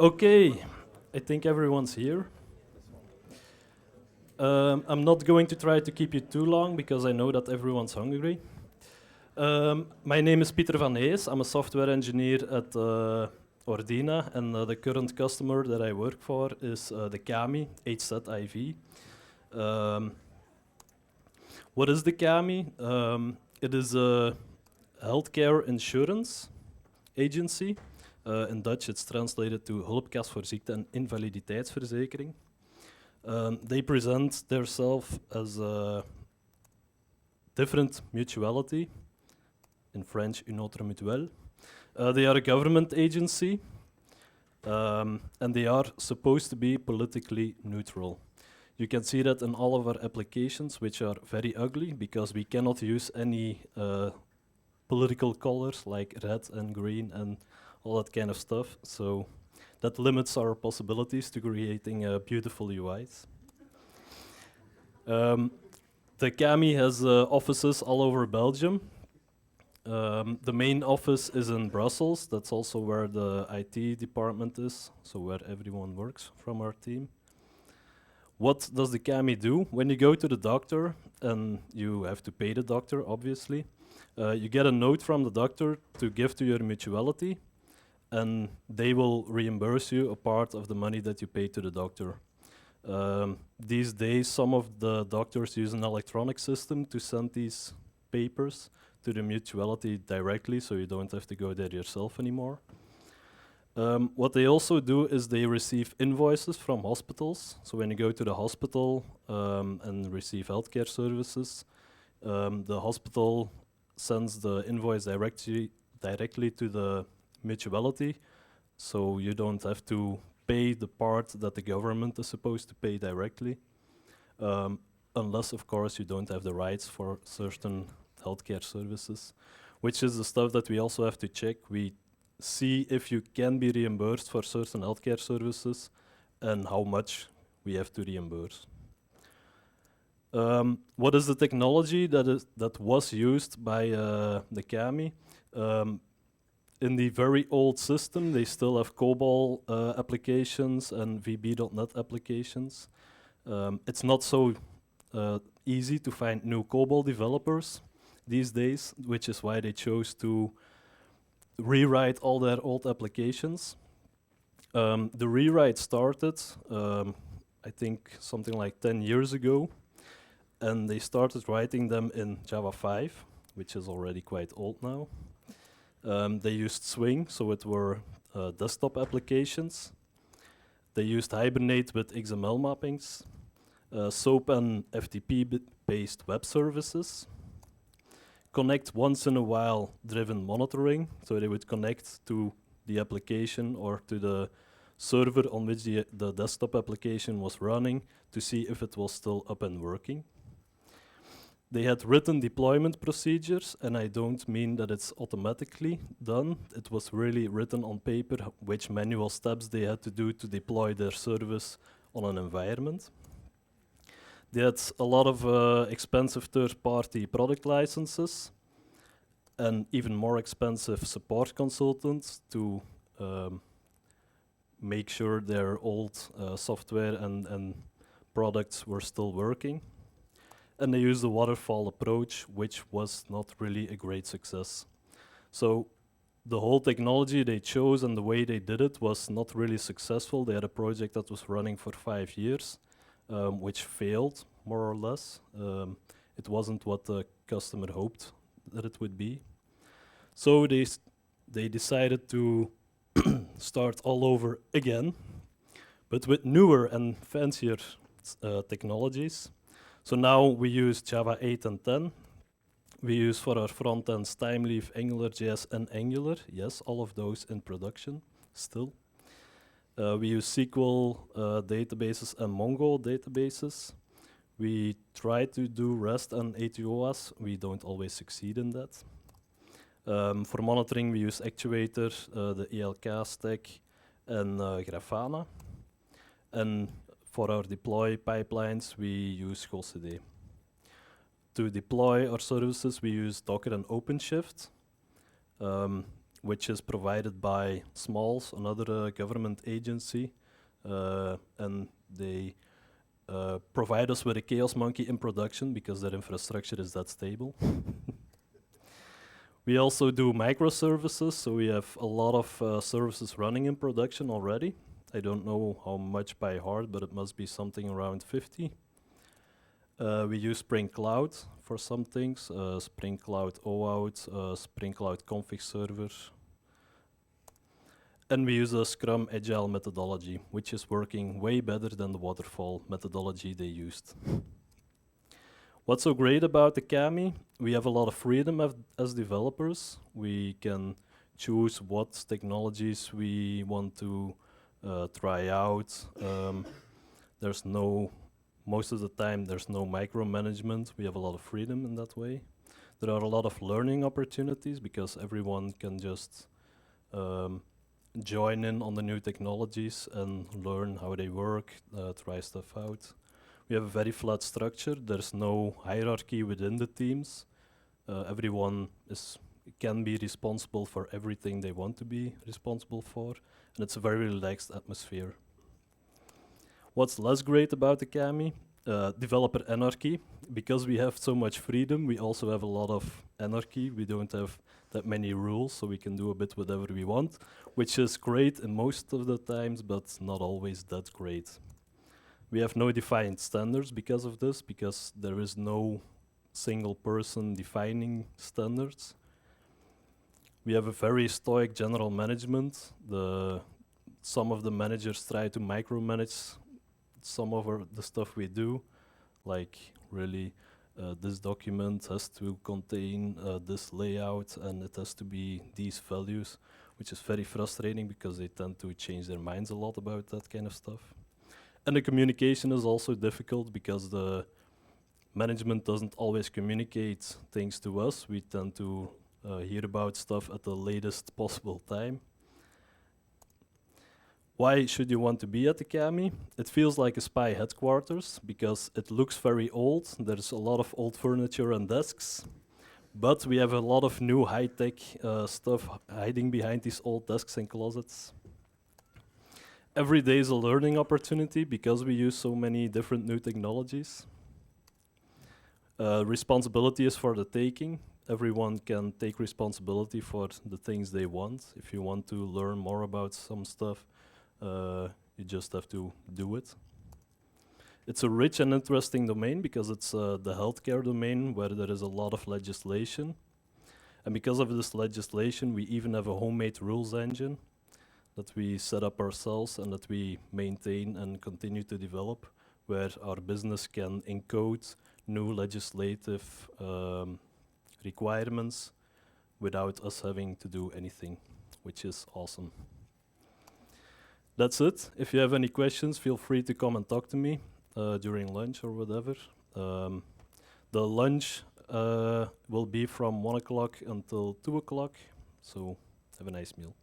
Okay, I think everyone's here. I'm not going to try to keep you too long because I know that everyone's hungry. My name is Pieter van Hees. I'm a software engineer at Ordina, and the current customer that I work for is the CAMI, HZIV. Um, what is the CAMI? It is a healthcare insurance agency. In Dutch it's translated to Hulpkas voor ziekte- en invaliditeitsverzekering. They present themselves as a different mutuality, in French, une autre mutuelle. They are a government agency, and they are supposed to be politically neutral. You can see that in all of our applications, which are very ugly, because we cannot use any political colors like red and green and all that kind of stuff. So that limits our possibilities to creating beautiful UIs. The CAMI has offices all over Belgium. The main office is in Brussels. That's also where the IT department is, so where everyone works from our team. What does the CAMI do? When you go to the doctor, and you have to pay the doctor, obviously, you get a note from the doctor to give to your mutuality, and they will reimburse you a part of the money that you pay to the doctor. These days, some of the doctors use an electronic system to send these papers to the mutuality directly, so you don't have to go there yourself anymore. What they also do is they receive invoices from hospitals. So when you go to the hospital and receive healthcare services, the hospital sends the invoice directly to the mutuality, so you don't have to pay the part that the government is supposed to pay directly, unless, of course, you don't have the rights for certain healthcare services, which is the stuff that we also have to check. We see if you can be reimbursed for certain healthcare services and how much we have to reimburse. What is the technology that was used by the CAMI? In the very old system, they still have COBOL applications and VB.NET applications. It's not so easy to find new COBOL developers these days, which is why they chose to rewrite all their old applications. The rewrite started, I think, something like 10 years ago, and they started writing them in Java 5, which is already quite old now. They used Swing, so it were desktop applications. They used Hibernate with XML mappings, SOAP and FTP-based web services, connect once in a while driven monitoring, so they would connect to the application or to the server on which the desktop application was running to see if it was still up and working. They had written deployment procedures, and I don't mean that it's automatically done. It was really written on paper which manual steps they had to do to deploy their service on an environment. They had a lot of expensive third-party product licenses and even more expensive support consultants to make sure their old software and products were still working. And they used the waterfall approach, which was not really a great success. So the whole technology they chose and the way they did it was not really successful. They had a project that was running for 5 years, which failed, more or less. It wasn't what the customer hoped that it would be. So they decided to start all over again, but with newer and fancier technologies. So now we use Java 8 and 10. We use for our front ends Timeleaf, AngularJS, and Angular. Yes, all of those in production still. We use SQL databases and Mongo databases. We try to do REST and ATOAS. We don't always succeed in that. For monitoring, we use Actuator, the ELK stack, and Grafana. And for our deploy pipelines, we use GoCD. To deploy our services, we use Docker and OpenShift. which is provided by Smalls, another government agency, and they provide us with a Chaos Monkey in production because their infrastructure is that stable. We also do microservices, so we have a lot of services running in production already. I don't know how much by heart, but it must be something around 50. We use Spring Cloud for some things, Spring Cloud OAuth, Spring Cloud config server. And we use a Scrum Agile methodology, which is working way better than the waterfall methodology they used. What's so great about the Kami? We have a lot of freedom as developers. We can choose what technologies we want to try out. Most of the time, there's no micromanagement. We have a lot of freedom in that way. There are a lot of learning opportunities because everyone can just join in on the new technologies and learn how they work, try stuff out. We have a very flat structure. There's no hierarchy within the teams. Everyone can be responsible for everything they want to be responsible for, and it's a very relaxed atmosphere. What's less great about the Kami? Developer anarchy. Because we have so much freedom, we also have a lot of anarchy. We don't have that many rules, so we can do a bit whatever we want, which is great in most of the times, but not always that great. We have no defined standards because of this, because there is no single person defining standards. We have a very stoic general management. Some of the managers try to micromanage some of the stuff we do, like really this document has to contain this layout and it has to be these values, which is very frustrating because they tend to change their minds a lot about that kind of stuff. And the communication is also difficult because the management doesn't always communicate things to us. We tend to hear about stuff at the latest possible time. Why should you want to be at the Kami? It feels like a spy headquarters because it looks very old. There's a lot of old furniture and desks, but we have a lot of new high-tech stuff hiding behind these old desks and closets. Every day is a learning opportunity because we use so many different new technologies. Responsibility is for the taking. Everyone can take responsibility for the things they want. If you want to learn more about some stuff, you just have to do it. It's a rich and interesting domain because it's the healthcare domain where there is a lot of legislation. And because of this legislation, we even have a homemade rules engine that we set up ourselves and that we maintain and continue to develop, where our business can encode new legislative requirements without us having to do anything, which is awesome. That's it. If you have any questions, feel free to come and talk to me during lunch or whatever. The lunch will be from 1 o'clock until 2 o'clock, so have a nice meal.